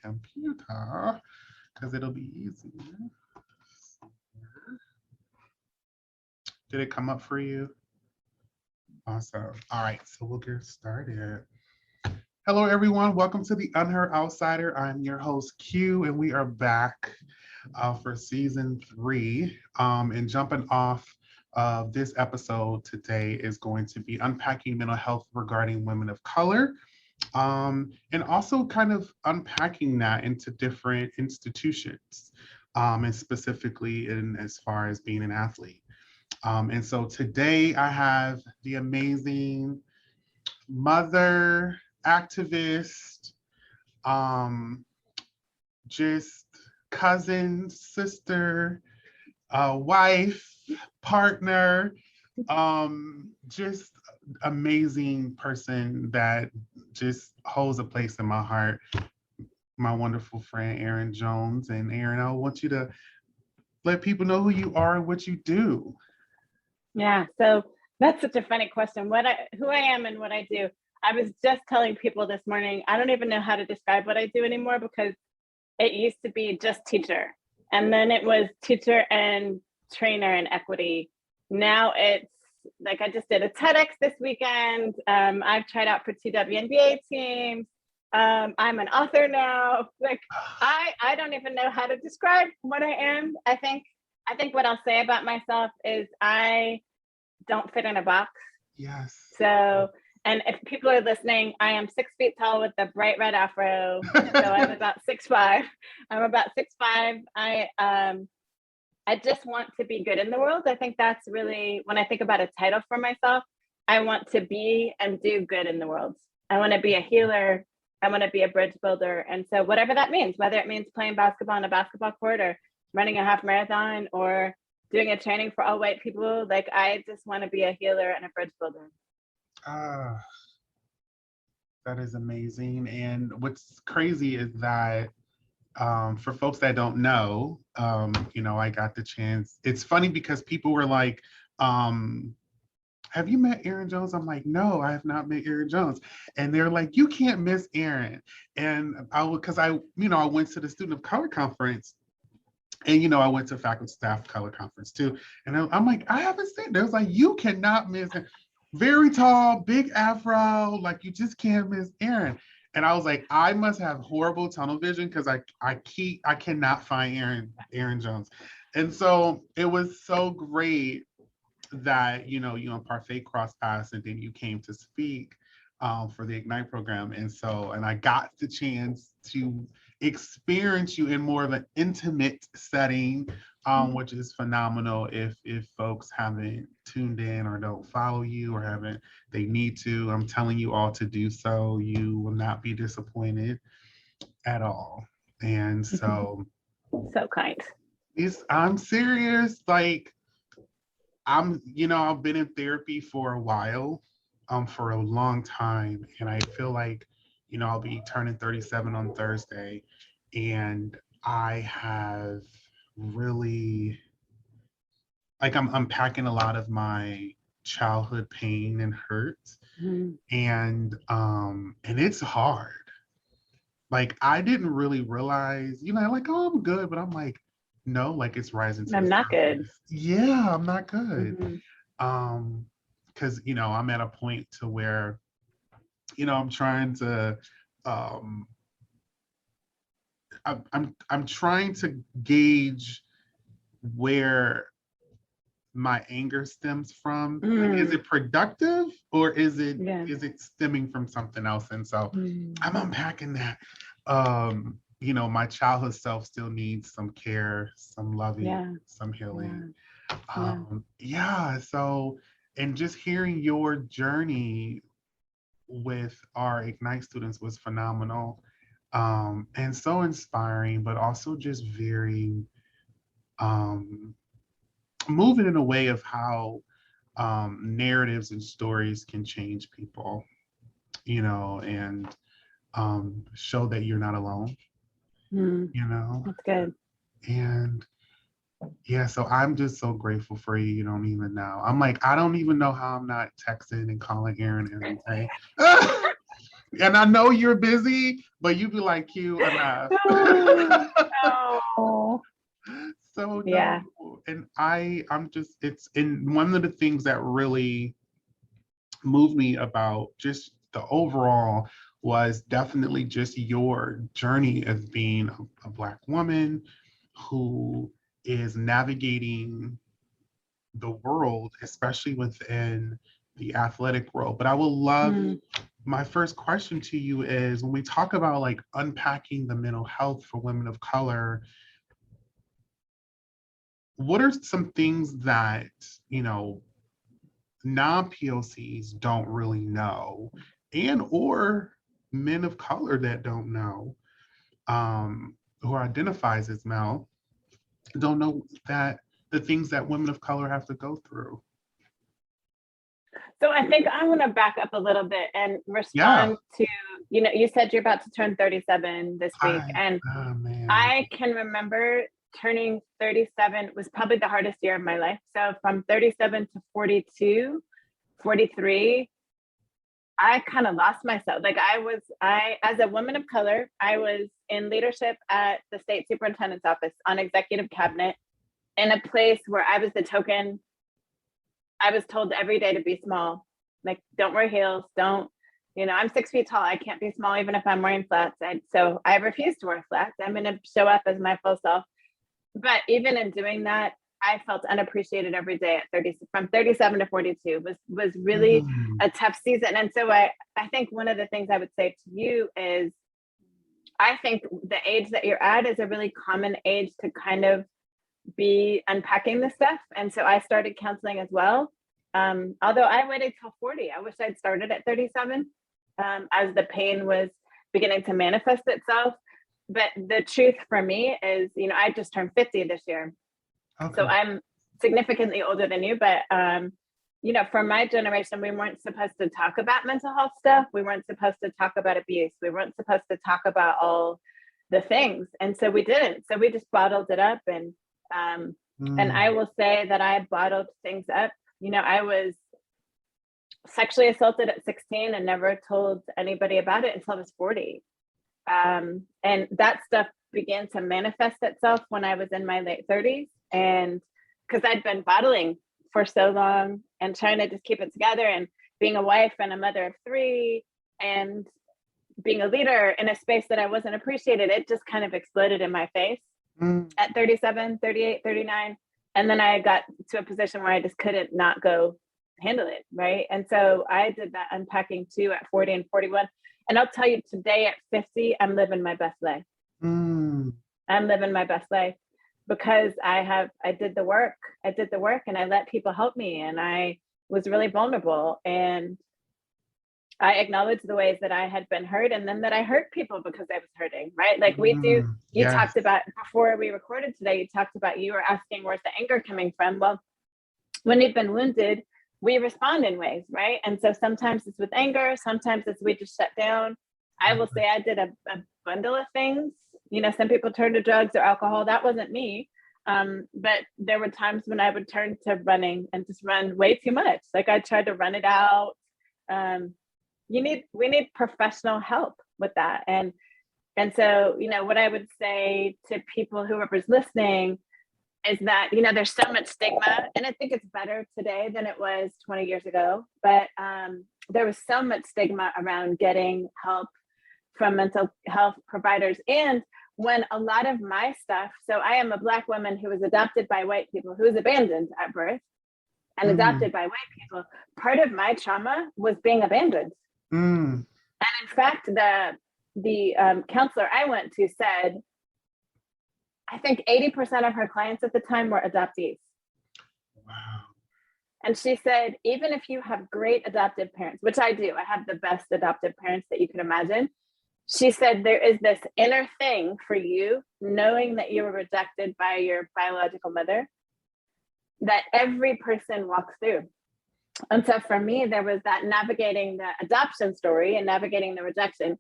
computer because it'll be easier. Did it come up for you? Awesome. All right, so we'll get started. Hello, everyone. Welcome to the Unheard Outsider. I'm your host, Q, and we are back for season 3. And jumping off of this episode today is going to be unpacking mental health regarding women of color, and also kind of unpacking that into different institutions, and specifically in as far as being an athlete. And so today I have the amazing mother, activist, just cousin, sister, wife, partner, just amazing person that just holds a place in my heart, my wonderful friend, Erin Jones. And Erin, I want you to let people know who you are and what you do. Yeah, so that's such a funny question. Who I am and what I do. I was just telling people this morning, I don't even know how to describe what I do anymore because it used to be just teacher. And then it was teacher and trainer and equity. Now it's like I just did a TEDx this weekend. I've tried out for 2 WNBA teams. I'm an author now. Like I don't even know how to describe what I am. I think what I'll say about myself is I don't fit in a box. Yes. So, and if people are listening, I am 6 feet tall with a bright red afro. So I'm about 6'5". I'm about 6'5". I just want to be good in the world. I think that's really, when I think about a title for myself, I want to be and do good in the world. I want to be a healer. I want to be a bridge builder. And so whatever that means, whether it means playing basketball on a basketball court or running a half marathon or doing a training for all white people, like I just want to be a healer and a bridge builder. That is amazing. And what's crazy is that for folks that don't know, I got the chance. It's funny because people were like, have you met Erin Jones? I'm like, no, I have not met Erin Jones. And they're like, you can't miss Erin. And I went to the Student of Color Conference. And, I went to faculty staff color conference too. And I'm like, I haven't seen it. It was like, you cannot miss it. Very tall, big afro, like you just can't miss Erin. And I was like, I must have horrible tunnel vision because I cannot find Erin Jones. And so it was so great that, you and Parfait crossed paths and then you came to speak for the Ignite program. And I got the chance to experience you in more of an intimate setting, which is phenomenal. If folks haven't tuned in or don't follow you or they need to, I'm telling you all to do so. You will not be disappointed at all. And so so kind. I'm serious. Like I've been in therapy for a while, for a long time. And I feel like, I'll be turning 37 on Thursday. And I have really, like, I'm unpacking a lot of my childhood pain and hurt. Mm-hmm. And it's hard. Like, I didn't really realize, like, oh, I'm good. But I'm like, no, like it's rising to I'm not good. Yeah, I'm not good. Mm-hmm. Because I'm at a point to where I'm trying to I'm trying to gauge where my anger stems from. Like, is it productive or is it stemming from something else? And so I'm unpacking that. My childhood self still needs some care, some loving, some healing. So, and just hearing your journey with our Ignite students was phenomenal, and so inspiring, but also just very moving in a way of how narratives and stories can change people, and show that you're not alone. That's good. And yeah, so I'm just so grateful for you. You don't even know. I'm like, I don't even know how I'm not texting and calling Erin every day. And I know you're busy, but you be like, Q, enough. Oh, So yeah. no, and I'm just, it's in one of the things that really moved me about just the overall was definitely just your journey as being a Black woman who is navigating the world, especially within the athletic world. But I will love, my first question to you is, when we talk about like unpacking the mental health for women of color, what are some things that, you know, non-POCs don't really know, and or men of color that don't know, who identifies as male, don't know that the things that women of color have to go through? So I think I want to back up a little bit and Yeah. respond to, you said you're about to turn 37 this week. And Oh man. I can remember turning 37 was probably the hardest year of my life. So from 37 to 42, 43, I kind of lost myself. Like as a woman of color, I was in leadership at the State Superintendent's office on executive cabinet in a place where I was the token. I was told every day to be small, like don't wear heels, don't, I'm 6 feet tall. I can't be small even if I'm wearing flats. So I refuse to wear flats. I'm going to show up as my full self. But even in doing that, I felt unappreciated every day at 30, from 37 to 42 was really a tough season. And so I think one of the things I would say to you is, I think the age that you're at is a really common age to kind of be unpacking this stuff. And so I started counseling as well. Although I waited till 40, I wish I'd started at 37, as the pain was beginning to manifest itself. But the truth for me is, I just turned 50 this year. Okay. So I'm significantly older than you, but, for my generation, we weren't supposed to talk about mental health stuff. We weren't supposed to talk about abuse. We weren't supposed to talk about all the things. And so we didn't. So we just bottled it up. And I will say that I bottled things up. I was sexually assaulted at 16 and never told anybody about it until I was 40. And that stuff began to manifest itself when I was in my late 30s. And because I'd been bottling for so long and trying to just keep it together, and being a wife and a mother of 3 and being a leader in a space that I wasn't appreciated, it just kind of exploded in my face at 37, 38, 39. And then I got to a position where I just couldn't not go handle it, right? And so I did that unpacking too at 40 and 41. And I'll tell you, today at 50, I'm living my best life. I'm living my best life because I did the work and I let people help me, and I was really vulnerable, and I acknowledged the ways that I had been hurt, and then that I hurt people because I was hurting, right? Like we do, you talked about, before we recorded today, you talked about, you were asking, where's the anger coming from? Well, when you've been wounded, we respond in ways, right? And so sometimes it's with anger, sometimes it's we just shut down. I will say I did a bundle of things. Some people turn to drugs or alcohol. That wasn't me. But there were times when I would turn to running and just run way too much. Like I tried to run it out. We need professional help with that. And so, what I would say to people, whoever's listening, is that, there's so much stigma, and I think it's better today than it was 20 years ago, but there was so much stigma around getting help from mental health providers. And when a lot of my stuff, so I am a Black woman who was adopted by white people, who was abandoned at birth and adopted by white people. Part of my trauma was being abandoned. And in fact, the counselor I went to said, I think 80% of her clients at the time were adoptees. Wow. And she said, even if you have great adoptive parents, which I do, I have the best adoptive parents that you can imagine. She said, there is this inner thing for you, knowing that you were rejected by your biological mother, that every person walks through. And so for me, there was that navigating the adoption story and navigating the rejection,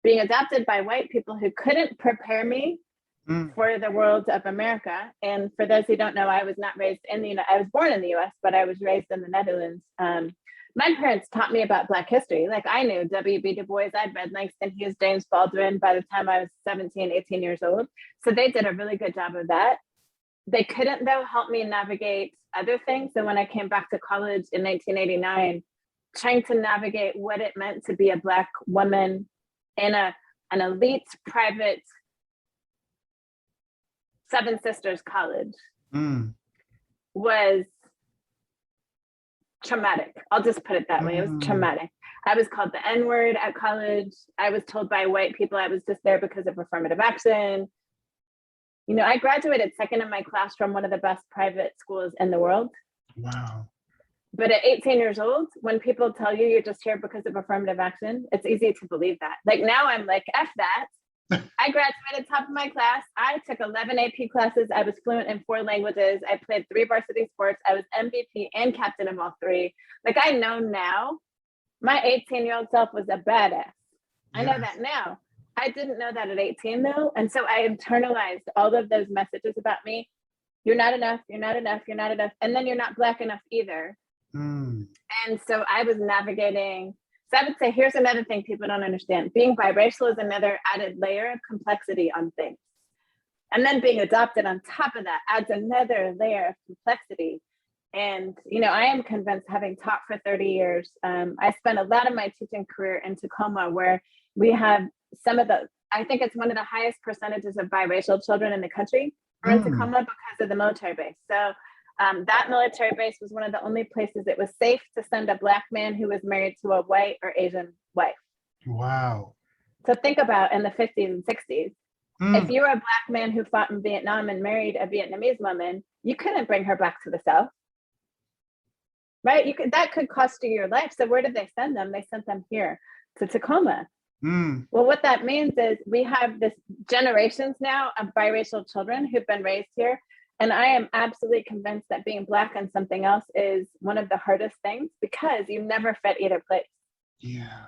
being adopted by white people who couldn't prepare me for the world of America. And for those who don't know, I was not raised in I was born in the US, but I was raised in the Netherlands. my parents taught me about Black history. Like I knew W.B. Du Bois, I'd read Langston Hughes, James Baldwin by the time I was 17, 18 years old. So they did a really good job of that. They couldn't, though, help me navigate other things. So when I came back to college in 1989, trying to navigate what it meant to be a Black woman in an elite private Seven Sisters college was traumatic. I'll just put it that way. It was traumatic. I was called the N-word at college. I was told by white people I was just there because of affirmative action. You know, I graduated second in my class from one of the best private schools in the world. Wow. But at 18 years old, when people tell you you're just here because of affirmative action, it's easy to believe that. Like now I'm like, F that. I graduated top of my class. I took 11 AP classes. I was fluent in 4 languages. I played 3 varsity sports. I was MVP and captain of all 3. Like I know now, my 18-year-old self was a badass. I know that now. I didn't know that at 18 though. And so I internalized all of those messages about me. You're not enough, you're not enough, you're not enough. And then you're not Black enough either. And so I was navigating. So I would say, here's another thing people don't understand. Being biracial is another added layer of complexity on things. And then being adopted on top of that adds another layer of complexity. And, you know, I am convinced, having taught for 30 years, I spent a lot of my teaching career in Tacoma, where we have I think it's one of the highest percentages of biracial children in the country are in Tacoma because of the military base. So that military base was one of the only places it was safe to send a Black man who was married to a white or Asian wife. Wow. So think about in the 50s and 60s, if you were a Black man who fought in Vietnam and married a Vietnamese woman, you couldn't bring her back to the South. Right? That could cost you your life. So where did they send them? They sent them here to Tacoma. Well, what that means is we have this generations now of biracial children who've been raised here. And I am absolutely convinced that being Black and something else is one of the hardest things, because you never fit either place. Yeah.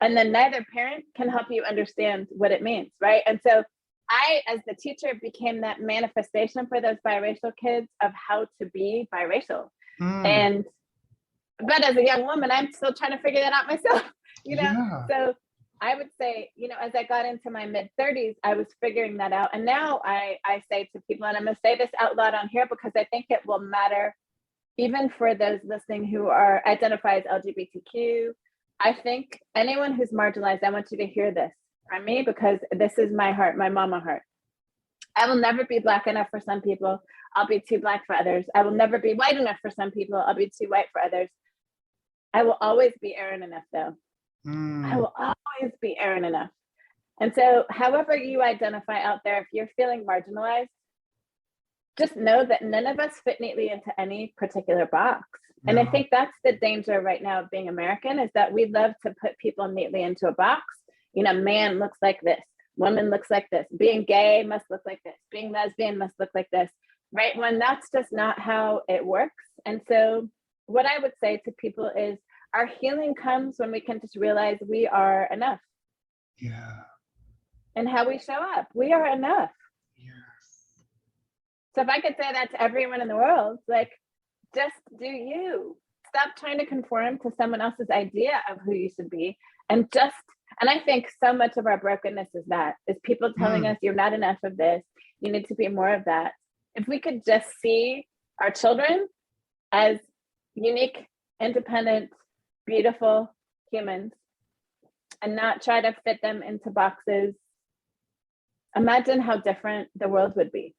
And then neither parent can help you understand what it means, right? And so I, as the teacher, became that manifestation for those biracial kids of how to be biracial. But as a young woman, I'm still trying to figure that out myself, you know? So I would say, you know, as I got into my mid-30s, I was figuring that out. And now I say to people, and I'm going to say this out loud on here because I think it will matter even for those listening who are identified as LGBTQ. I think anyone who's marginalized, I want you to hear this from me, because this is my heart, my mama heart. I will never be Black enough for some people. I'll be too Black for others. I will never be white enough for some people. I'll be too white for others. I will always be Erin enough, though. I will always be Erin enough. And so however you identify out there, if you're feeling marginalized, just know that none of us fit neatly into any particular box. And I think that's the danger right now of being American, is that we love to put people neatly into a box. You know, man looks like this, woman looks like this, being gay must look like this, being lesbian must look like this, right? When that's just not how it works. And so what I would say to people is, our healing comes when we can just realize we are enough. Yeah. And how we show up, we are enough. Yes. So if I could say that to everyone in the world, like, just do you. Stop trying to conform to someone else's idea of who you should be. And I think so much of our brokenness is people telling us you're not enough of this, you need to be more of that. If we could just see our children as unique, independent, beautiful humans and not try to fit them into boxes, imagine how different the world would be.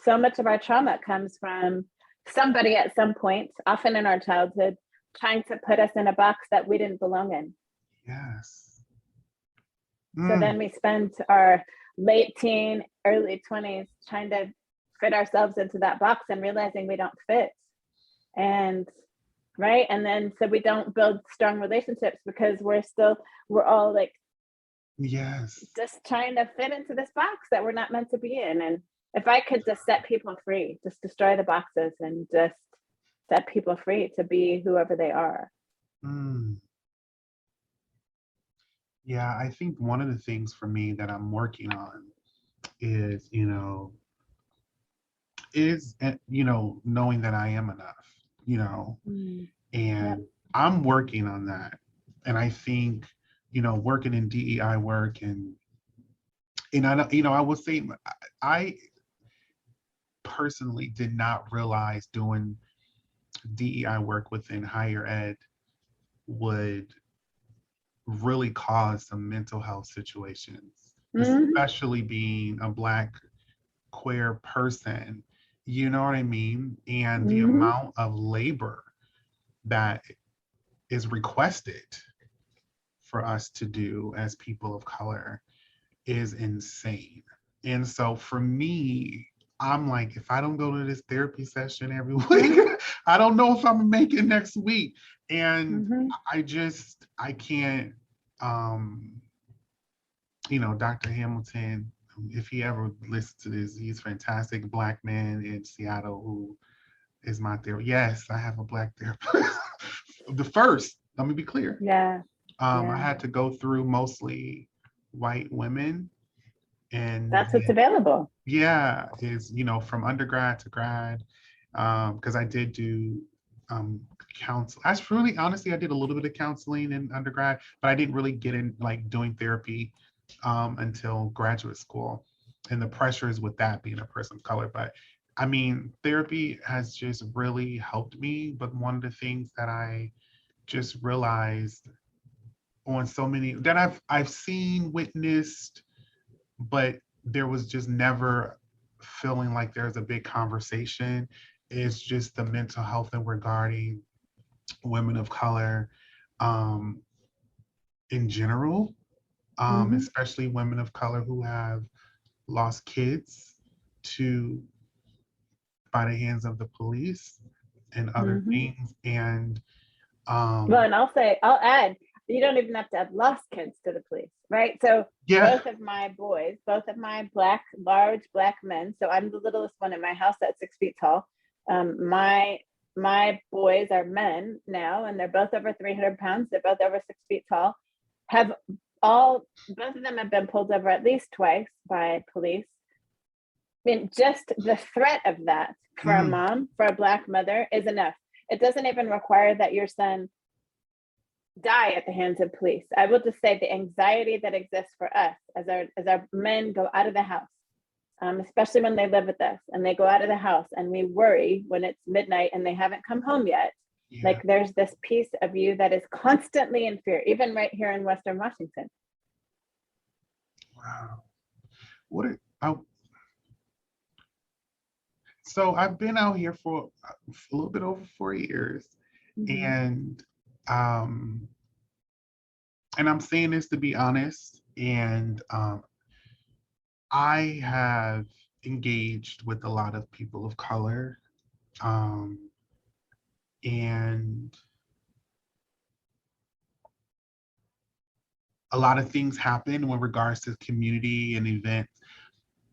So much of our trauma comes from somebody at some point, often in our childhood, trying to put us in a box that we didn't belong in. Yes. So then we spend our late teen, early 20s trying to fit ourselves into that box and realizing we don't fit. And right. And then so we don't build strong relationships because we're all like, just trying to fit into this box that we're not meant to be in. And if I could just set people free, just destroy the boxes and just set people free to be whoever they are. Yeah, I think one of the things for me that I'm working on is, you know, is, knowing that I am enough, Mm. and Yep. I'm working on that. And I think, working in DEI work and I will say, I personally did not realize doing DEI work within higher ed would really cause some mental health situations, especially being a Black queer person, you know what I mean? And the amount of labor that is requested for us to do as people of color is insane. And so for me, I'm like, if I don't go to this therapy session every week, I don't know if I'm gonna make it next week. And I can't, Dr. Hamilton, if he ever listens to this, he's a fantastic Black man in Seattle who is my therapist. Yes, I have a Black therapist. The first, let me be clear. Yeah. I had to go through mostly white women, and That's what's available. yeah, is from undergrad to grad, because I did do counsel. Actually, honestly, I did a little bit of counseling in undergrad, but I didn't really get in like doing therapy until graduate school, and the pressures with that being a person of color. But I mean, therapy has just really helped me. But one of the things that I just realized on so many that I've seen, witnessed, but there was just never feeling like there's a big conversation, is just the mental health and regarding women of color in general, especially women of color who have lost kids to by the hands of the police and other things. And well, and I'll add, you don't even have to have lost kids to the police, right? So both of my boys, both of my large Black men, so I'm the littlest one in my house at 6 feet tall. My boys are men now, and they're both over 300 pounds. They're both over 6 feet tall. Both of them have been pulled over at least twice by police. I mean, just the threat of that for a mom, for a Black mother, is enough. It doesn't even require that your son die at the hands of police. I will just say the anxiety that exists for us as our men go out of the house, especially when they live with us and they go out of the house, and we worry when it's midnight and they haven't come home yet. Yeah. Like there's this piece of you that is constantly in fear, even right here in Western Washington. Wow. So I've been out here for a little bit over 4 years, and I'm saying this to be honest, and I have engaged with a lot of people of color, and a lot of things happen with regards to community and events.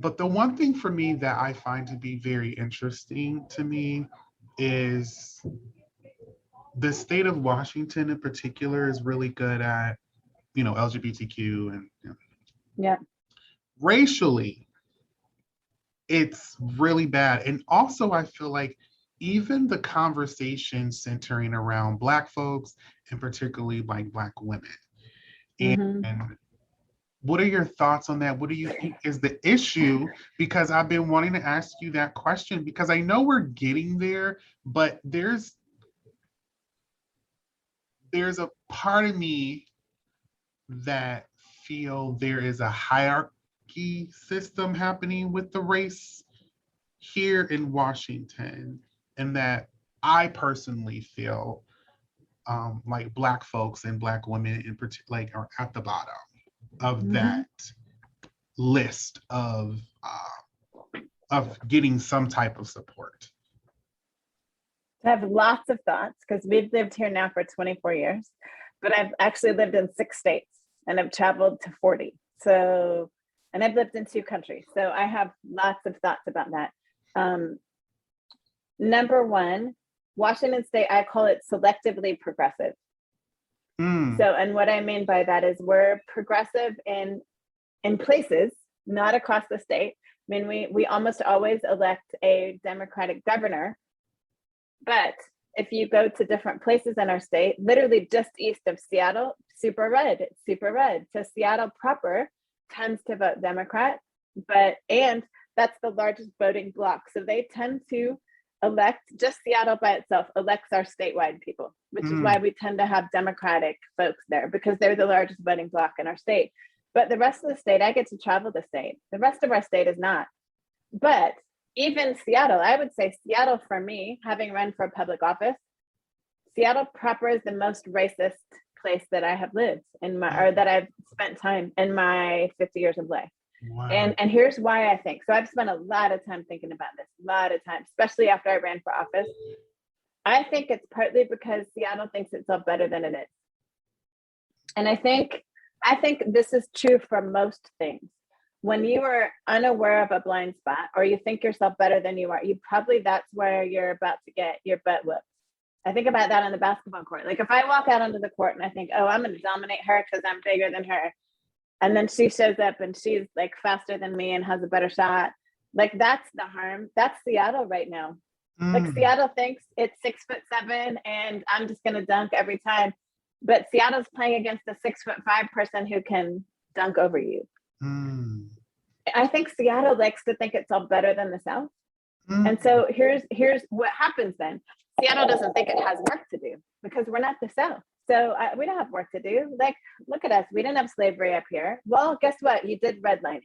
But the one thing for me that I find to be very interesting to me is the state of Washington in particular is really good at, LGBTQ and racially, it's really bad. And also I feel like even the conversation centering around Black folks and particularly like Black women. And what are your thoughts on that? What do you think is the issue? Because I've been wanting to ask you that question, because I know we're getting there, but there's a part of me that feel there is a hierarchy system happening with the race here in Washington, and that I personally feel like Black folks and Black women in particular are at the bottom of that list of getting some type of support. I have lots of thoughts because we've lived here now for 24 years, but I've actually lived in 6 states and I've traveled to 40. So, and I've lived in 2 countries. So I have lots of thoughts about that. Number one, Washington State, I call it selectively progressive. So, and what I mean by that is we're progressive in places, not across the state, I mean, we almost always elect a Democratic governor, but if you go to different places in our state, literally just east of Seattle, super red, it's super red. So Seattle proper tends to vote Democrat, and that's the largest voting bloc. So they tend to elect, just Seattle by itself elects our statewide people, which is why we tend to have Democratic folks there, because they're the largest voting bloc in our state. But the rest of the state, I get to travel the state. The rest of our state is not. But even Seattle, I would say Seattle for me, having run for public office, Seattle proper is the most racist place that I have lived or that I've spent time in my 50 years of life. Wow. And here's why I think. So I've spent a lot of time thinking about this, a lot of time, especially after I ran for office. I think it's partly because Seattle thinks itself better than it is. And I think this is true for most things. When you are unaware of a blind spot, or you think yourself better than you are, that's where you're about to get your butt whooped. I think about that on the basketball court. Like if I walk out onto the court and I think, oh, I'm going to dominate her because I'm bigger than her, and then she shows up and she's like faster than me and has a better shot, like that's the harm. That's Seattle right now. Like Seattle thinks it's 6'7" and I'm just going to dunk every time. But Seattle's playing against a 6'5" person who can dunk over you. I think Seattle likes to think it's all better than the South. And so here's what happens then. Seattle doesn't think it has work to do because we're not the South. So we don't have work to do. Like, look at us. We didn't have slavery up here. Well, guess what? You did redlining.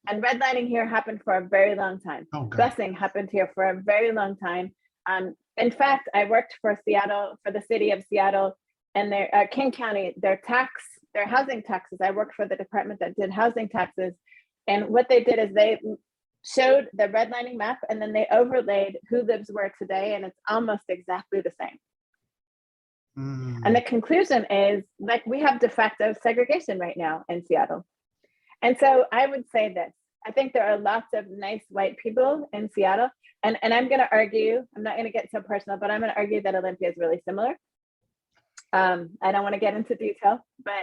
And redlining here happened for a very long time. Busing happened here for a very long time. In fact, I worked for the city of Seattle and their King County, their housing taxes. I worked for the department that did housing taxes. And what they did is they showed the redlining map and then they overlaid who lives where today. And it's almost exactly the same. And the conclusion is like we have de facto segregation right now in Seattle. And so I would say this. I think there are lots of nice white people in Seattle. And I'm going to argue, I'm not going to get so personal, but I'm going to argue that Olympia is really similar. I don't want to get into detail, but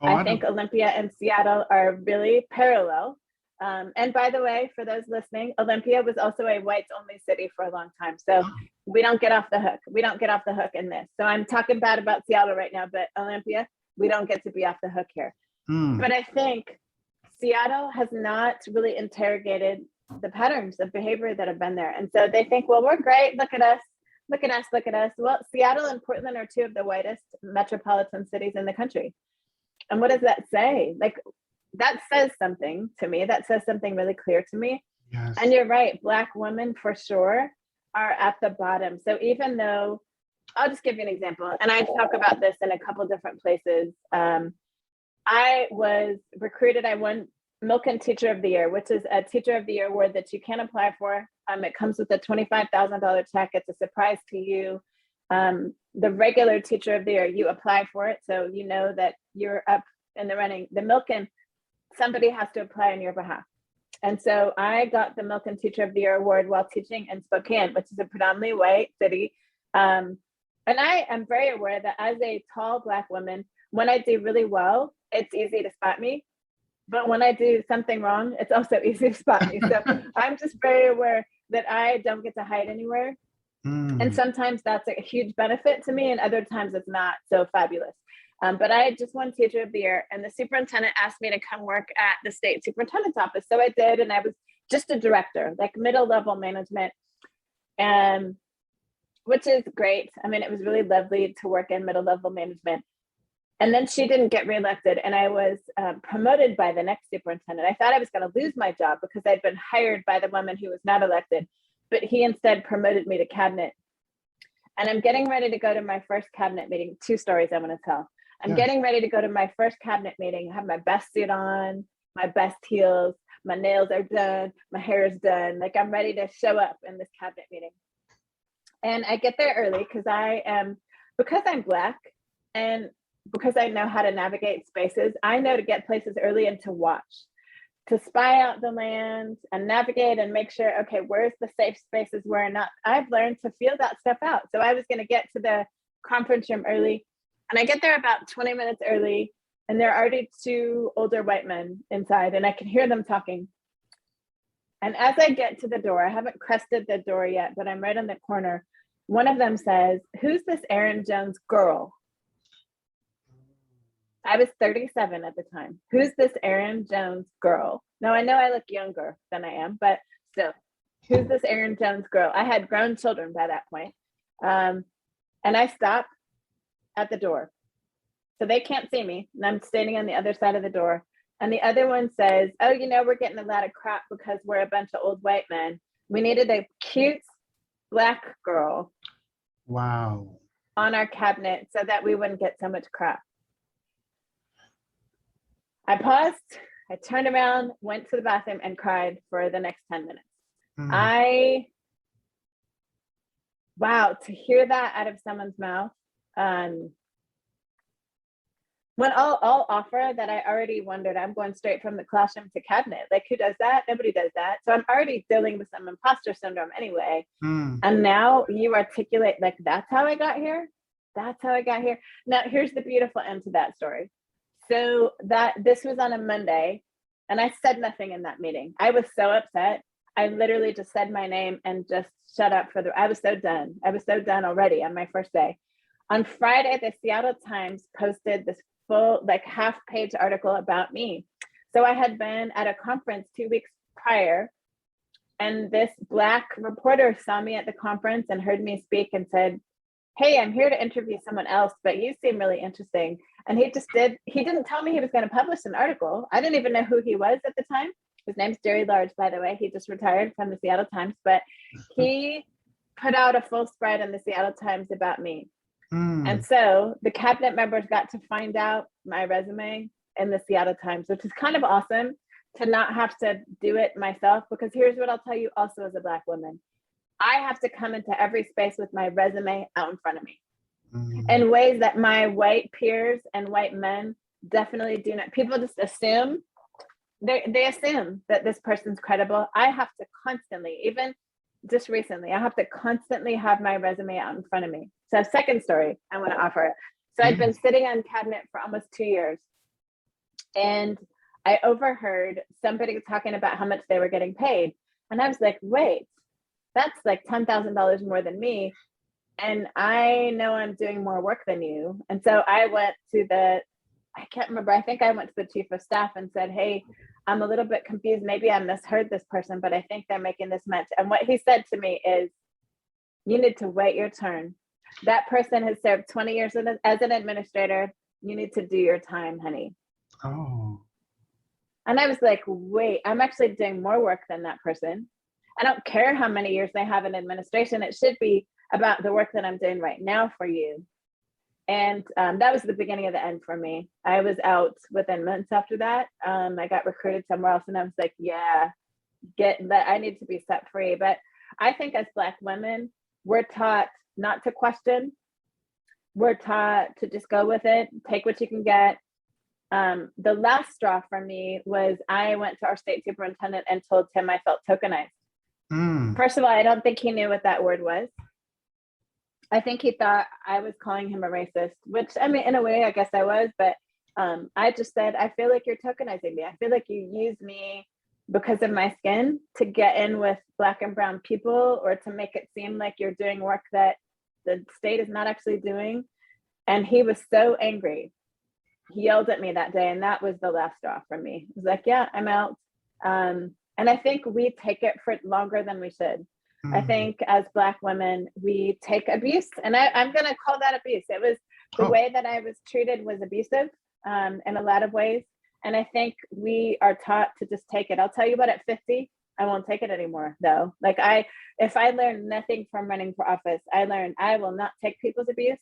I think Olympia and Seattle are really parallel. And by the way, for those listening, Olympia was also a whites only city for a long time. So we don't get off the hook. We don't get off the hook in this. So I'm talking bad about Seattle right now, but Olympia, we don't get to be off the hook here. But I think Seattle has not really interrogated the patterns of behavior that have been there. And so they think, well, we're great. Look at us. Look at us. Look at us. Well, Seattle and Portland are two of the whitest metropolitan cities in the country. And what does that say? Like, that says something to me. That says something really clear to me. Yes. And you're right. Black women for sure are at the bottom. So even though, I'll just give you an example. And I talk about this in a couple different places. I was recruited. I won Milken Teacher of the Year, which is a Teacher of the Year award that you can apply for. It comes with a $25,000 check. It's a surprise to you. The regular Teacher of the Year, you apply for it. So you know that you're up in the running. The Milken, somebody has to apply on your behalf. And so I got the Milken Teacher of the Year award while teaching in Spokane, which is a predominantly white city. And I am very aware that as a tall Black woman, when I do really well, it's easy to spot me. But when I do something wrong, it's also easy to spot me. So I'm just very aware that I don't get to hide anywhere. And sometimes that's a huge benefit to me, and other times it's not so fabulous. But I just won Teacher of the Year, and the superintendent asked me to come work at the state superintendent's office. So I did, and I was just a director, like middle-level management, which is great. I mean, it was really lovely to work in middle-level management. And then she didn't get reelected, and I was promoted by the next superintendent. I thought I was going to lose my job because I'd been hired by the woman who was not elected, but he instead promoted me to cabinet. And I'm getting ready to go to my first cabinet meeting. 2 stories I want to tell. I'm getting ready to go to my first cabinet meeting. I have my best suit on, my best heels, my nails are done, my hair is done. Like I'm ready to show up in this cabinet meeting. And I get there early because I'm Black and because I know how to navigate spaces, I know to get places early and to watch, to spy out the land and navigate and make sure, okay, where's the safe spaces, where not. I've learned to feel that stuff out. So I was going to get to the conference room early, and I get there about 20 minutes early, and there are already 2 older white men inside, and I can hear them talking. And as I get to the door, I haven't crested the door yet, but I'm right on the corner. One of them says, "Who's this Erin Jones girl?" I was 37 at the time. "Who's this Erin Jones girl?" Now, I know I look younger than I am, but still, who's this Erin Jones girl? I had grown children by that point. And I stop at the door. So they can't see me. And I'm standing on the other side of the door. And the other one says, "Oh, we're getting a lot of crap because we're a bunch of old white men. We needed a cute Black girl Wow. on our cabinet so that we wouldn't get so much crap." I paused, I turned around, went to the bathroom, and cried for the next 10 minutes. Wow, to hear that out of someone's mouth. When I'll offer that I already wondered, I'm going straight from the classroom to cabinet. Like, who does that? Nobody does that. So I'm already dealing with some imposter syndrome anyway. And now you articulate, like, that's how I got here? That's how I got here. Now, here's the beautiful end to that story. So this was on a Monday, and I said nothing in that meeting. I was so upset. I literally just said my name and just shut up I was so done. I was so done already on my first day. On Friday, the Seattle Times posted this full, like, half-page article about me. So I had been at a conference 2 weeks prior, and this Black reporter saw me at the conference and heard me speak and said, "Hey, I'm here to interview someone else, but you seem really interesting." And he didn't tell me he was going to publish an article. I didn't even know who he was at the time. His name's Jerry Large, by the way. He just retired from the Seattle Times, but he put out a full spread in the Seattle Times about me. And so the cabinet members got to find out my resume in the Seattle Times, which is kind of awesome to not have to do it myself, because here's what I'll tell you also as a Black woman. I have to come into every space with my resume out in front of me in ways that my white peers and white men definitely do not. People just assume, they assume that this person's credible. I have to constantly, even just recently, I have to constantly have my resume out in front of me. So second story I want to offer. So I'd been sitting on cabinet for almost 2 years, and I overheard somebody talking about how much they were getting paid. And I was like, wait, that's like $10,000 more than me. And I know I'm doing more work than you. And so I went to I can't remember, I think I went to the chief of staff and said, "Hey, I'm a little bit confused. Maybe I misheard this person, but I think they're making this much." And what he said to me is, "You need to wait your turn. That person has served 20 years as an administrator. You need to do your time, honey." Oh. And I was like, wait, I'm actually doing more work than that person. I don't care how many years they have in administration. It should be about the work that I'm doing right now for you. And that was the beginning of the end for me. I was out within months after that. I got recruited somewhere else, and I was like, yeah, I need to be set free. But I think as Black women, we're taught not to question. We're taught to just go with it, take what you can get. The last straw for me was I went to our state superintendent and told him I felt tokenized. First of all, I don't think he knew what that word was. I think he thought I was calling him a racist, which, I mean, in a way, I guess I was, but I just said, "I feel like you're tokenizing me. I feel like you use me because of my skin to get in with Black and brown people, or to make it seem like you're doing work that the state is not actually doing." And he was so angry. He yelled at me that day, and that was the last straw for me. He was like, "Yeah, I'm out." And I think we take it for longer than we should. I think as Black women, we take abuse, and I'm going to call that abuse. It was the way that I was treated was abusive in a lot of ways. And I think we are taught to just take it. I'll tell you what, at 50, I won't take it anymore, though. Like, if I learned nothing from running for office, I learned I will not take people's abuse.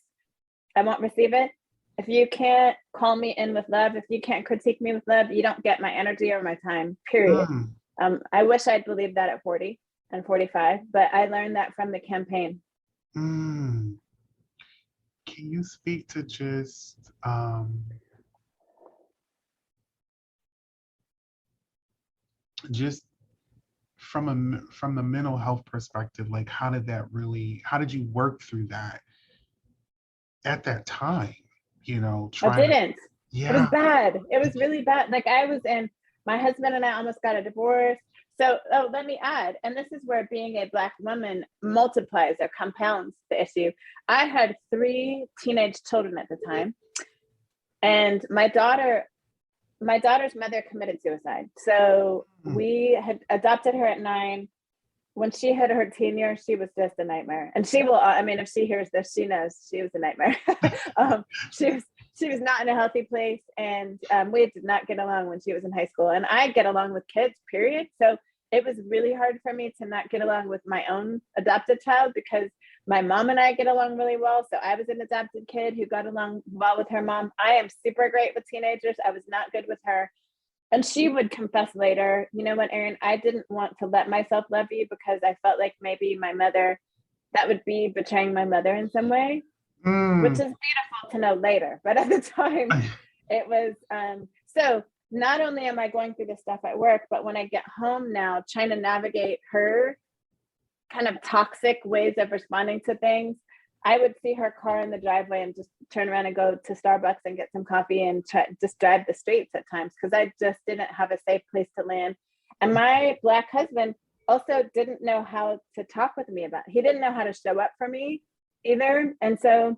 I won't receive it. If you can't call me in with love, if you can't critique me with love, you don't get my energy or my time, period. I wish I'd believed that at 40 and 45, but I learned that from the campaign. Can you speak to just from the mental health perspective, like how did you work through that at that time? I didn't. Yeah. It was bad. It was really bad. Like, my husband and I almost got a divorce. So, oh, let me add, and this is where being a Black woman multiplies or compounds the issue. I had 3 teenage children at the time, and my daughter's mother committed suicide. So we had adopted her at 9. When she hit her teen year, she was just a nightmare. And she will, I mean, if she hears this, she knows she was a nightmare. She was not in a healthy place, and we did not get along when she was in high school. And I get along with kids, period. So it was really hard for me to not get along with my own adopted child, because my mom and I get along really well. So I was an adopted kid who got along well with her mom. I am super great with teenagers. I was not good with her. And she would confess later, you know what, Erin, I didn't want to let myself love you because I felt like maybe my mother, that would be betraying my mother in some way, which is beautiful to know later. But at the time, it was, so not only am I going through this stuff at work, but when I get home now, trying to navigate her kind of toxic ways of responding to things, I would see her car in the driveway and just turn around and go to Starbucks and get some coffee and just drive the streets at times, because I just didn't have a safe place to land. And my Black husband also didn't know how to talk with me about it. He didn't know how to show up for me either. And so,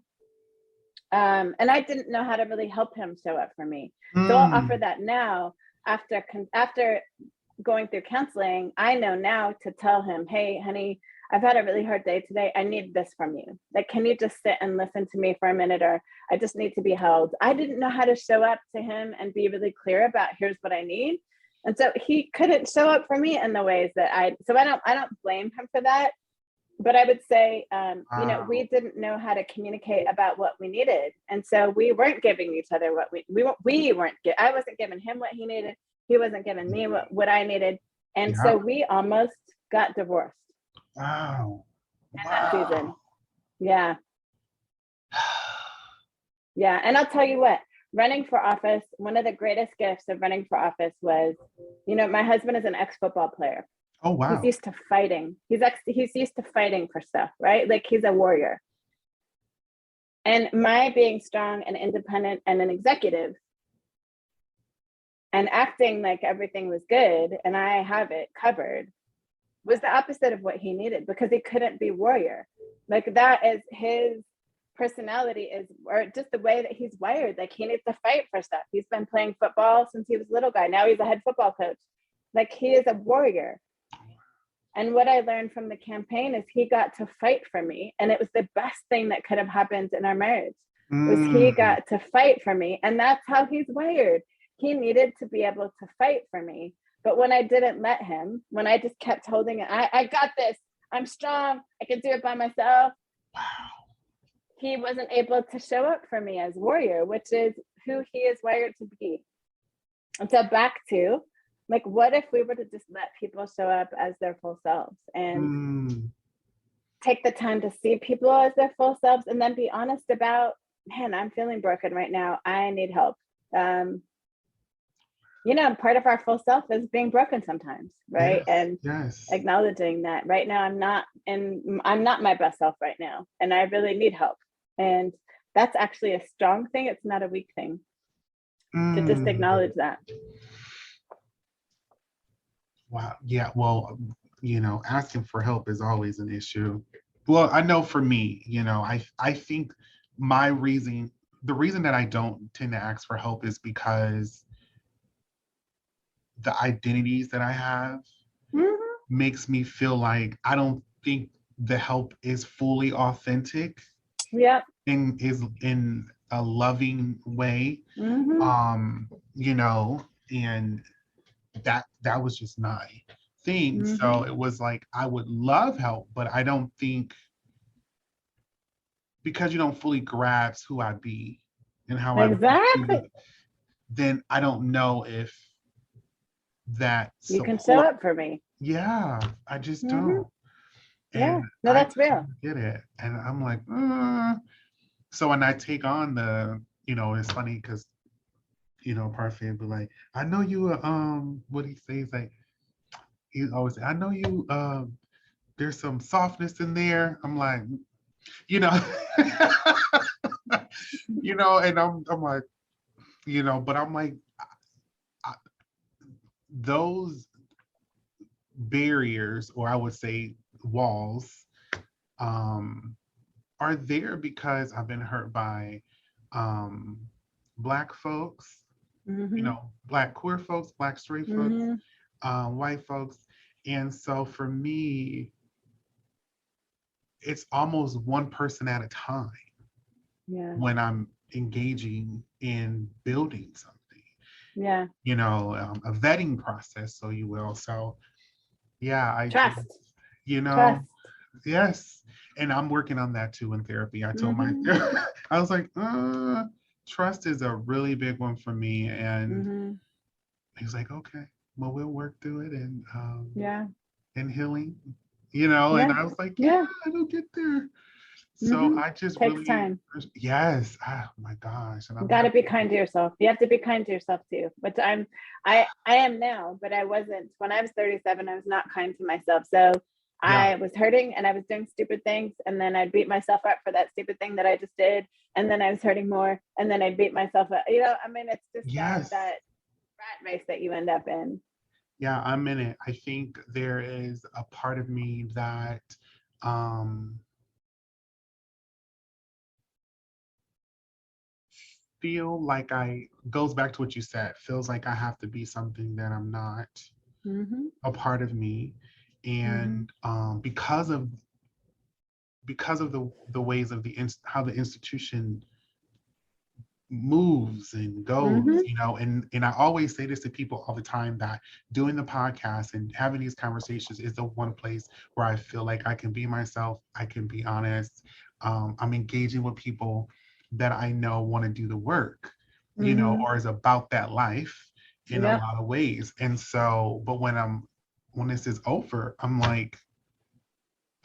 and I didn't know how to really help him show up for me. So I'll offer that now after going through counseling. I know now to tell him, hey, honey, I've had a really hard day today. I need this from you. Like, can you just sit and listen to me for a minute? Or I just need to be held. I didn't know how to show up to him and be really clear about here's what I need. And so he couldn't show up for me in the ways that I don't blame him for that. But I would say, you know, we didn't know how to communicate about what we needed. And so we weren't giving each other what I wasn't giving him what he needed. He wasn't giving me what I needed. And so we almost got divorced. Wow. In that season. Yeah. Yeah. And I'll tell you what, running for office, one of the greatest gifts of running for office was, you know, my husband is an ex-football player. Oh, wow. He's used to fighting. He's used to fighting for stuff, right? Like, he's a warrior. And my being strong and independent and an executive and acting like everything was good and I have it covered was the opposite of what he needed, because he couldn't be warrior. Like, that is his personality, is, or just the way that he's wired. Like, he needs to fight for stuff. He's been playing football since he was a little guy. Now he's a head football coach. Like, he is a warrior. And what I learned from the campaign is he got to fight for me. And it was the best thing that could have happened in our marriage, was he got to fight for me. And that's how he's wired. He needed to be able to fight for me. But when I didn't let him, when I just kept holding it, I got this, I'm strong, I can do it by myself. Wow. He wasn't able to show up for me as warrior, which is who he is wired to be. And so back to, like, what if we were to just let people show up as their full selves and take the time to see people as their full selves, and then be honest about, man, I'm feeling broken right now. I need help. You know, part of our full self is being broken sometimes, right? And acknowledging that right now I'm not my best self right now, and I really need help. And that's actually a strong thing. It's not a weak thing to just acknowledge that. Wow. Yeah. Well, you know, asking for help is always an issue. Well, I know for me, you know, I think the reason that I don't tend to ask for help is because the identities that I have makes me feel like I don't think the help is fully authentic. Yeah. And is in a loving way. You know, and that was just my thing. So it was like, I would love help, but I don't think, because you don't fully grasp who I'd be and how exactly, then I don't know if that you can show up for me. Yeah, I just don't. Yeah, no, that's real. Get it. And I'm like, so when I take on the, you know, it's funny because, you know, Parfait would be like, I know you, what he says, like, he always say, I know you, there's some softness in there. I'm like, you know, you know, and I'm like, you know, but I'm like, barriers, or I would say walls, are there because I've been hurt by Black folks, Black queer folks, Black straight folks, white folks. And so for me, it's almost one person at a time when I'm engaging in building something. A vetting process, so you will. So I Trust. just, yes. And I'm working on that too in therapy. I told I was like, trust is a really big one for me. And he was like, okay, well, we'll work through it. And and healing, and I was like, it'll get there. So I just takes really time. Yes. Oh my gosh. And You got to be kind to yourself. You have to be kind to yourself too. But I am now, but I wasn't when I was 37. I was not kind to myself. So I was hurting and I was doing stupid things, and then I'd beat myself up for that stupid thing that I just did, and then I was hurting more, and then I'd beat myself up. It's just that rat race that you end up in. Yeah, I'm in it. I think there is a part of me that feel like goes back to what you said, feels like I have to be something that I'm not, a part of me. And because of the ways of how the institution moves and goes, and I always say this to people all the time, that doing the podcast and having these conversations is the one place where I feel like I can be myself, I can be honest. I'm engaging with people that I know want to do the work, or is about that life in a lot of ways. And so, but when this is over, I'm like,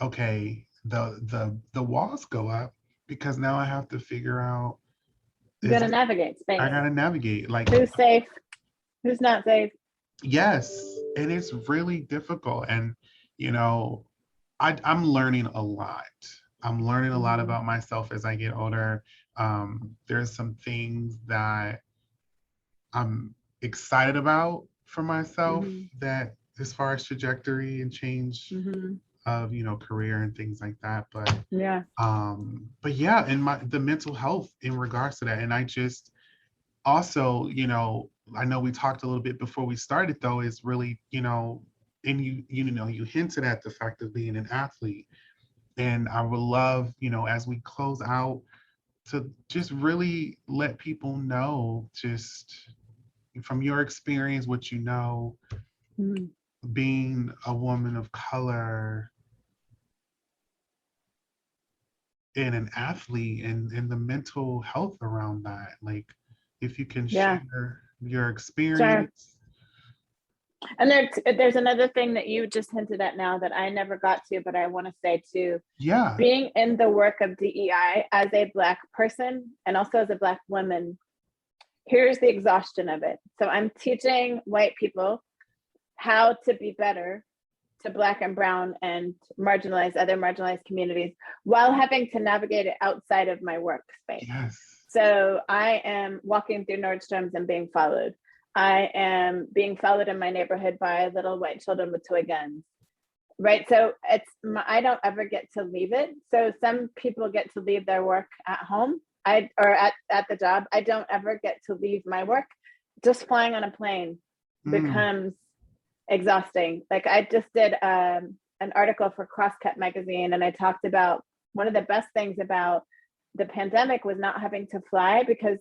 okay, the walls go up, because now I have to figure out, you gotta navigate space. I gotta navigate, like, who's safe, who's not safe. Yes, and it's really difficult. And I'm learning a lot. I'm learning a lot about myself as I get older. There's some things that I'm excited about for myself, that as far as trajectory and change of career and things like that. But and the mental health in regards to that. And I just also, I know we talked a little bit before we started, though, is really, and you hinted at the fact of being an athlete. And I would love, as we close out, to just really let people know, just from your experience, what being a woman of color and an athlete, and the mental health around that. Like, if you can share your experience. Sure. And there's another thing that you just hinted at now that I never got to, but I want to say too. Yeah. Being in the work of DEI as a Black person and also as a Black woman, here's the exhaustion of it. So I'm teaching white people how to be better to Black and Brown and other marginalized communities, while having to navigate it outside of my workspace. Yes. So I am walking through Nordstrom's and being followed. I am being followed in my neighborhood by little white children with toy guns, right? So I don't ever get to leave it. So some people get to leave their work at home, or at the job. I don't ever get to leave my work. Just flying on a plane becomes exhausting. Like, I just did an article for Crosscut magazine, and I talked about one of the best things about the pandemic was not having to fly, because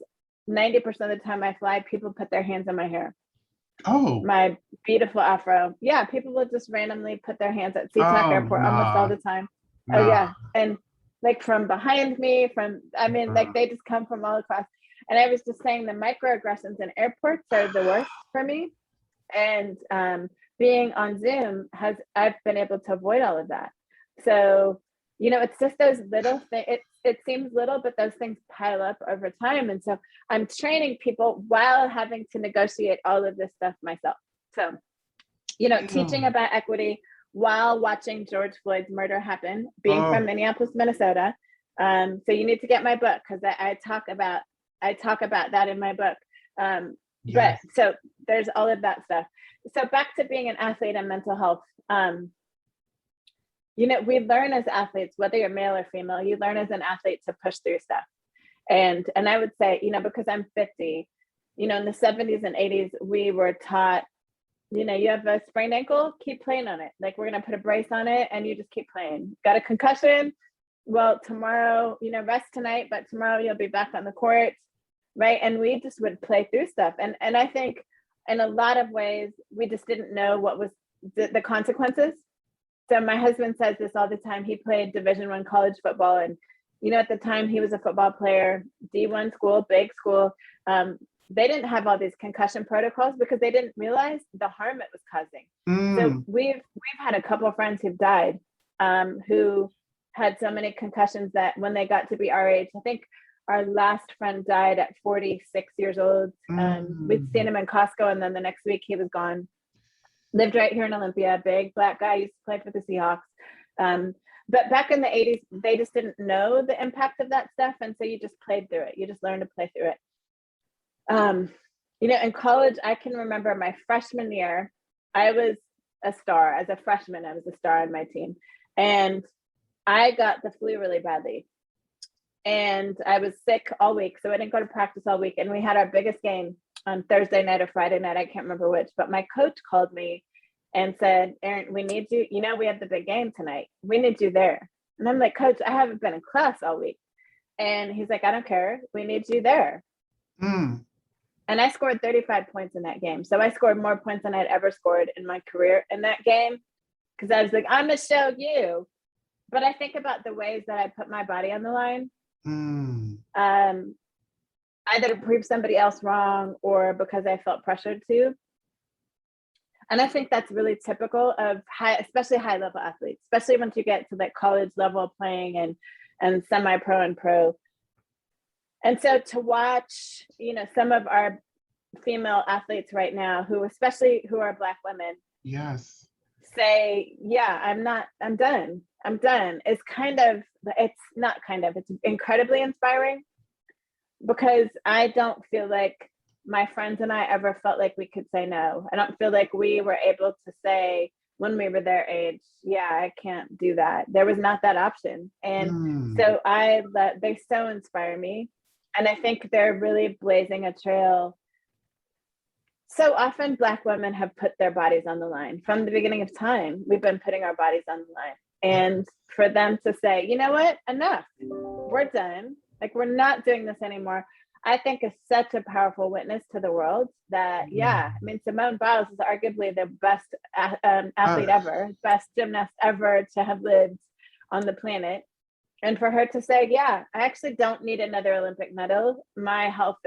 90% of the time I fly, people put their hands in my hair. Oh, my beautiful afro. Yeah, people will just randomly put their hands at SeaTac Airport almost all the time. Oh yeah, and like from behind me, like they just come from all across. And I was just saying, the microaggressions in airports are the worst for me. And being on Zoom I've been able to avoid all of that. So, it's just those little things. It seems little, but those things pile up over time. And so I'm training people while having to negotiate all of this stuff myself. So, teaching about equity while watching George Floyd's murder happen, being from Minneapolis, Minnesota. So you need to get my book, because I talk about that in my book. But Yes. so there's all of that stuff. So back to being an athlete and mental health. We learn as athletes, whether you're male or female, you learn as an athlete to push through stuff. And I would say, because I'm 50, in the 70s and 80s, we were taught, you have a sprained ankle, keep playing on it. Like, we're going to put a brace on it and you just keep playing. Got a concussion? Well, tomorrow, rest tonight, but tomorrow you'll be back on the court. Right. And we just would play through stuff. And I think in a lot of ways, we just didn't know what was the consequences. So my husband says this all the time. He played Division I college football. And, at the time he was a football player, D1 school, big school. They didn't have all these concussion protocols because they didn't realize the harm it was causing. So we've had a couple of friends who've died, who had so many concussions that when they got to be our age, I think our last friend died at 46 years old. We'd seen him in Costco, and then the next week he was gone. Lived right here in Olympia, big black guy, used to play for the Seahawks. But back in the 80s, they just didn't know the impact of that stuff. And so you just played through it. You just learned to play through it. In college, I can remember my freshman year, I was a star. As a freshman, I was a star on my team. And I got the flu really badly. And I was sick all week. So I didn't go to practice all week. And we had our biggest game on Thursday night or Friday night. I can't remember which, but my coach called me and said, Erin, we need you. We have the big game tonight. We need you there. And I'm like, Coach, I haven't been in class all week. And he's like, I don't care. We need you there. And I scored 35 points in that game. So I scored more points than I'd ever scored in my career in that game. Because I was like, I'm going to show you. But I think about the ways that I put my body on the line. Either to prove somebody else wrong or because I felt pressured to. And I think that's really typical of especially high level athletes, especially once you get to that college level playing and semi-pro and pro. And so to watch, some of our female athletes right now who are Black women. Yes. Say, yeah, I'm done. It's incredibly inspiring because I don't feel like my friends and I ever felt like we could say no. I don't feel like we were able to say when we were their age, yeah, I can't do that. There was not that option. And so they so inspire me. And I think they're really blazing a trail. So often Black women have put their bodies on the line. From the beginning of time, we've been putting our bodies on the line. And for them to say, you know what, enough, we're done. Like, we're not doing this anymore. I think is such a powerful witness to the world that, Simone Biles is arguably the best athlete ever, best gymnast ever to have lived on the planet. And for her to say, yeah, I actually don't need another Olympic medal. My health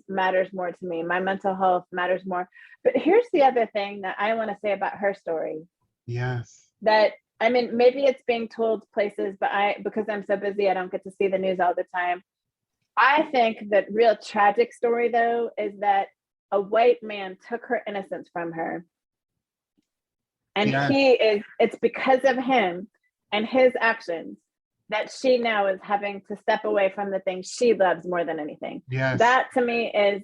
matters more to me. My mental health matters more. But here's the other thing that I want to say about her story. Yes. That, maybe it's being told places, but because I'm so busy, I don't get to see the news all the time. I think that real tragic story, though, is that a white man took her innocence from her. And it's because of him and his actions that she now is having to step away from the thing she loves more than anything. Yes. That to me is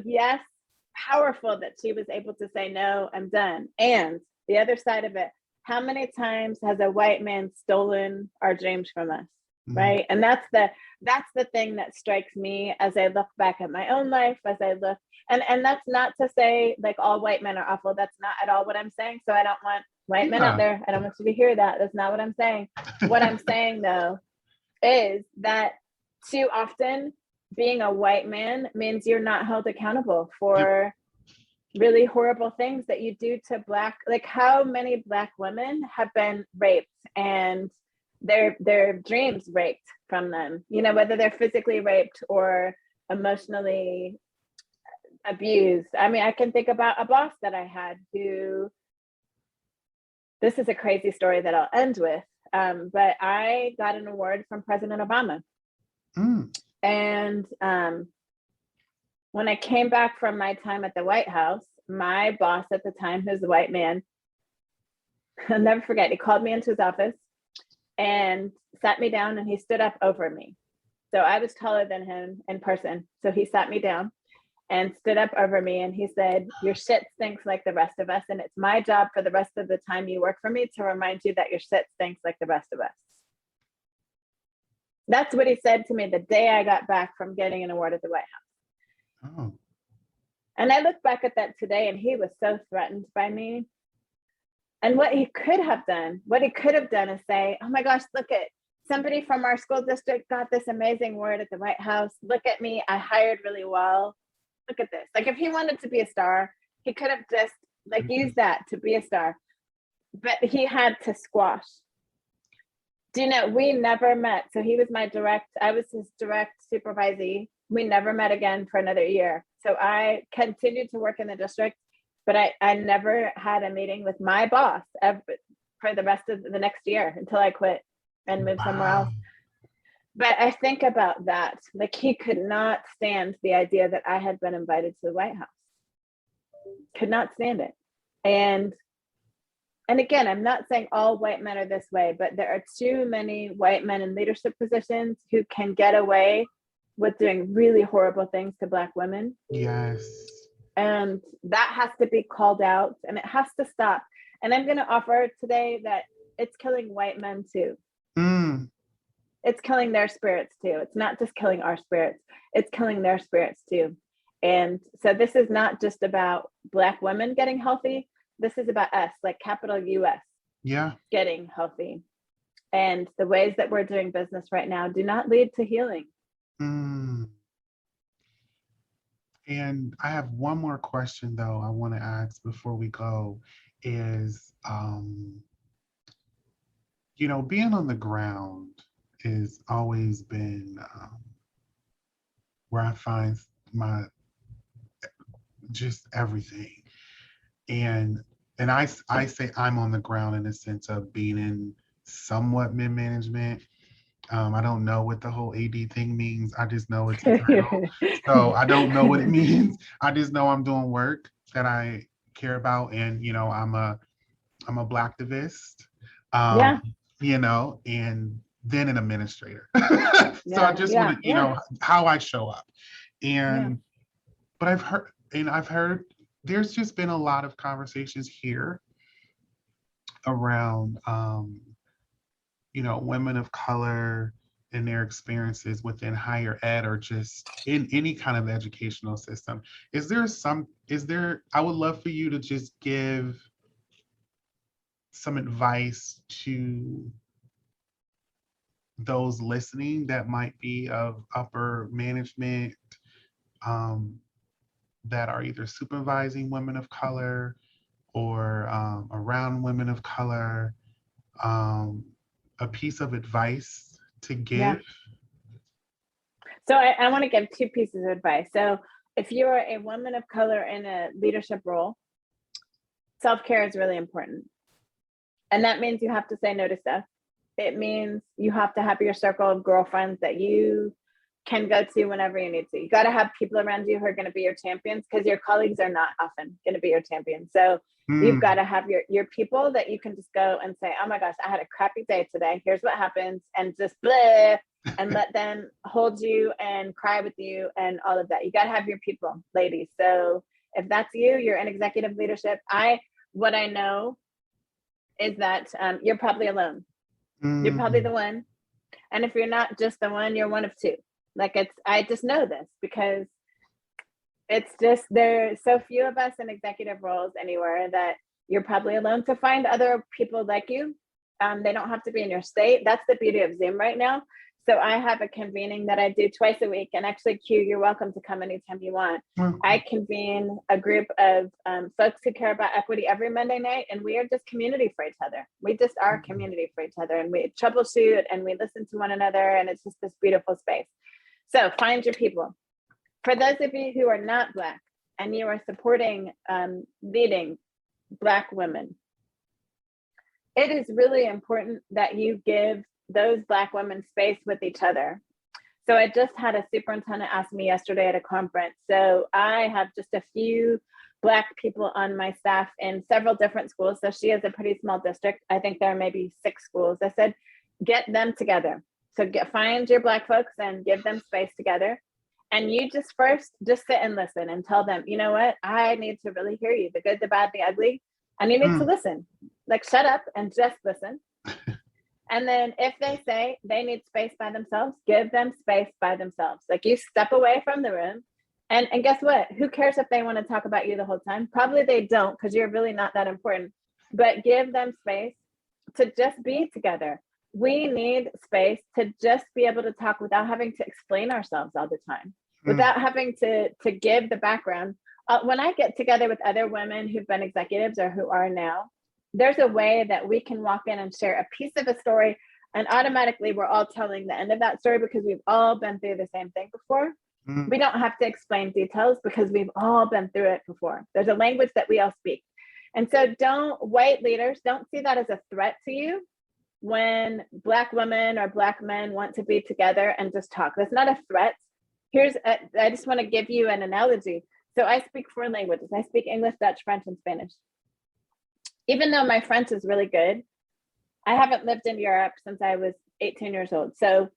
yes, powerful that she was able to say, no, I'm done. And the other side of it, how many times has a white man stolen our dreams from us? Right. And that's the thing that strikes me as I look back at my own life, as I look, and that's not to say like all white men are awful. That's not at all what I'm saying. So I don't want white men out there. I don't want you to hear that. That's not what I'm saying. What I'm saying though, is that too often being a white man means you're not held accountable for really horrible things that you do to Black, like how many Black women have been raped and their dreams raped from them, whether they're physically raped or emotionally abused. I can think about a boss that I had who, this is a crazy story that I'll end with, but I got an award from President Obama. And when I came back from my time at the White House, my boss at the time, who's a white man, I'll never forget, he called me into his office and sat me down, and he stood up over me. So I was taller than him in person. So he sat me down and stood up over me. And he said, your shit stinks like the rest of us. And it's my job for the rest of the time you work for me to remind you that your shit stinks like the rest of us. That's what he said to me the day I got back from getting an award at the White House. Oh. And I look back at that today, and he was so threatened by me. And what he could have done is say, oh my gosh, look at somebody from our school district got this amazing award at the White House. Look at me, I hired really well. Look at this. Like, if he wanted to be a star, he could have just like used that to be a star. But he had to squash. Do you know, we never met. So he was I was his direct supervisee. We never met again for another year. So I continued to work in the district, but I never had a meeting with my boss for the rest of the next year until I quit and moved somewhere else. But I think about that. Like, he could not stand the idea that I had been invited to the White House. Could not stand it. And again, I'm not saying all white men are this way, but there are too many white men in leadership positions who can get away with doing really horrible things to Black women. Yes. And that has to be called out, and it has to stop. And I'm going to offer today that it's killing white men too. It's killing their spirits too. It's not just killing our spirits, it's killing their spirits too. And so this is not just about Black women getting healthy. This is about us, like capital US, getting healthy. And the ways that we're doing business right now do not lead to healing. And I have one more question, though, I want to ask before we go is, you know, being on the ground has always been where I find my just everything. And I say I'm on the ground in the sense of being in somewhat mid-management. I don't know what the whole AD thing means. I just know it's a title. So I don't know what it means. I just know I'm doing work that I care about. And, you know, I'm a Blacktivist, you know, and then an administrator. So I just want to, you know, how I show up. And, but I've heard there's just been a lot of conversations here around, you know, women of color and their experiences within higher ed or just in any kind of educational system. I would love for you to just give some advice to those listening that might be of upper management, that are either supervising women of color or around women of color, a piece of advice to give? So I want to give two pieces of advice. So if you're a woman of color in a leadership role, self-care is really important. And that means you have to say no to stuff. It means you have to have your circle of girlfriends that you can go to whenever you need to. You got to have people around you who are going to be your champions, because your colleagues are not often going to be your champions. So you've got to have your people that you can just go and say, oh my gosh, I had a crappy day today. Here's what happens. And just bleh, and let them hold you and cry with you and all of that. You got to have your people, ladies. So if that's you, you're in executive leadership. What I know is that you're probably alone. You're probably the one. And if you're not just the one, you're one of two. Like, I just know this because it's just, there's so few of us in executive roles anywhere that you're probably alone. To find other people like you. They don't have to be in your state. That's the beauty of Zoom right now. So I have a convening that I do twice a week, and actually, Q, you're welcome to come anytime you want. I convene a group of folks who care about equity every Monday night, and we are just community for each other. We just are community for each other, and we troubleshoot and we listen to one another, and it's just this beautiful space. So find your people. For those of you who are not Black and you are supporting leading Black women, it is really important that you give those Black women space with each other. So I just had a superintendent ask me yesterday at a conference. So I have just a few Black people on my staff in several different schools. So she has a pretty small district. I think there are maybe 6 schools. I said, get them together. So find your Black folks and give them space together And you just first just sit and listen and tell them, you know what, I need to really hear you, the good, the bad, the ugly, and you need to listen. Like, shut up and just listen. And then if they say they need space by themselves, give them space by themselves. Like, you step away from the room, and guess what? Who cares if they want to talk about you the whole time? Probably they don't, because you're really not that important. But give them space to just be together. We need space to just be able to talk without having to explain ourselves all the time, without having to give the background. When I get together with other women who've been executives or who are now, there's a way that we can walk in and share a piece of a story, and automatically we're all telling the end of that story because we've all been through the same thing before. We don't have to explain details because we've all been through it before. There's a language that we all speak. And so white leaders, don't see that as a threat to you when Black women or Black men want to be together and just talk. That's not a threat. I just want to give you an analogy. So I speak 4 languages. I speak English, Dutch, French, and Spanish. Even though my French is really good, I haven't lived in Europe since I was 18 years old. So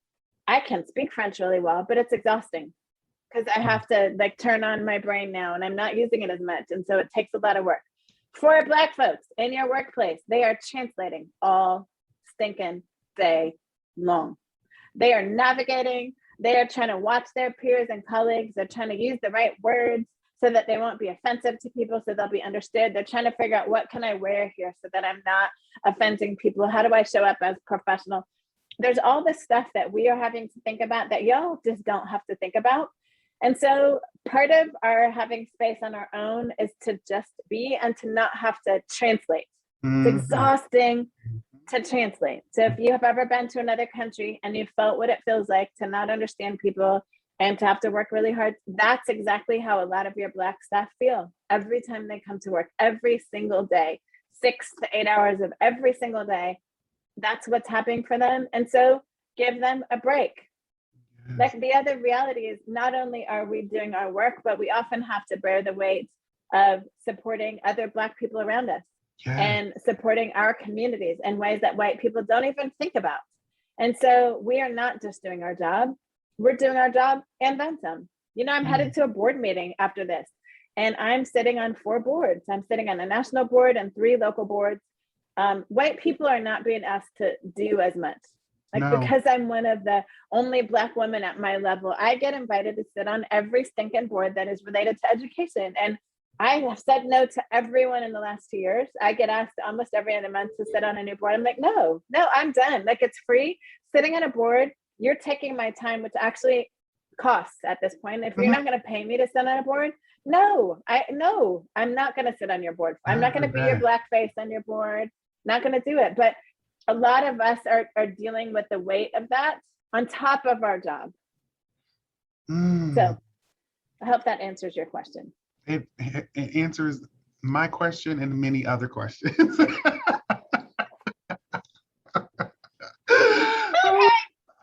I can speak French really well, but it's exhausting because I have to like turn on my brain now, and I'm not using it as much. And so it takes a lot of work. For Black folks in your workplace, they are translating all stinking day long. They are navigating. They are trying to watch their peers and colleagues. They're trying to use the right words so that they won't be offensive to people, so they'll be understood. They're trying to figure out, what can I wear here so that I'm not offending people? How do I show up as professional? There's all this stuff that we are having to think about that y'all just don't have to think about. And so part of our having space on our own is to just be and to not have to translate. It's exhausting to translate. So if you have ever been to another country and you felt what it feels like to not understand people and to have to work really hard, that's exactly how a lot of your Black staff feel every time they come to work, every single day, 6 to 8 hours of every single day. That's what's happening for them. And so give them a break. Yes. Like, the other reality is, not only are we doing our work, but we often have to bear the weight of supporting other Black people around us. Yes. And supporting our communities in ways that white people don't even think about. And so we are not just doing our job, we're doing our job and then some. You know, I'm headed to a board meeting after this, and I'm sitting on 4 boards. I'm sitting on a national board and 3 local boards. White people are not being asked to do as much. Because I'm one of the only Black women at my level, I get invited to sit on every stinking board that is related to education. And I have said no to everyone in the last 2 years. I get asked almost every other month to sit on a new board. I'm like, no, I'm done. Like, it's free. Sitting on a board, you're taking my time, which actually costs at this point. If you're not going to pay me to sit on a board, I'm not going to sit on your board. I'm not going to be your Black face on your board. Not going to do it. But a lot of us are dealing with the weight of that on top of our job. So I hope that answers your question. It answers my question and many other questions.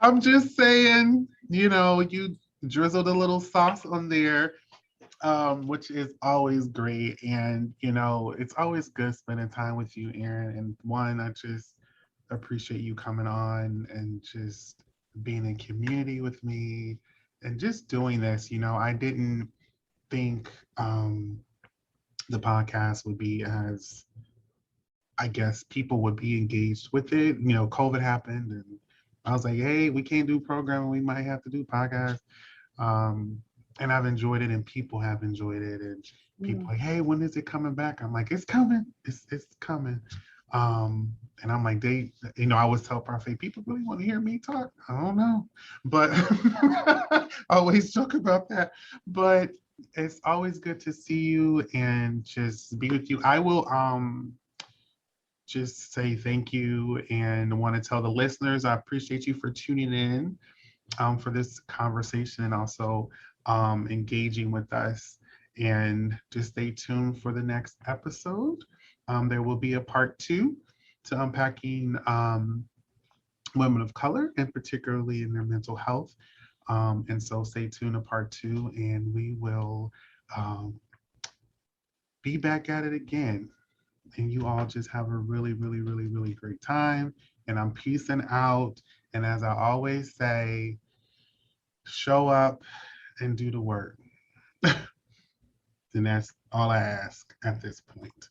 I'm just saying, you know, you drizzled a little sauce on there, which is always great. And, you know, it's always good spending time with you, Erin. And one, I just appreciate you coming on and just being in community with me and just doing this. You know, I didn't think the podcast would be as, I guess, people would be engaged with it. You know, COVID happened and I was like, hey, we can't do programming. We might have to do podcasts. And I've enjoyed it and people have enjoyed it. And people like, hey, when is it coming back? I'm like, it's coming. It's coming. And I'm like, I always tell Parfait, people really want to hear me talk? I don't know. But I always joke about that. But it's always good to see you and just be with you. I will just say thank you and want to tell the listeners I appreciate you for tuning in for this conversation and also engaging with us. And just stay tuned for the next episode. There will be a part 2 to unpacking women of color, and particularly in their mental health. And so stay tuned to part 2, and we will be back at it again. And you all just have a really, really, really, really great time. And I'm peacing out. And as I always say, show up and do the work. Then that's all I ask at this point.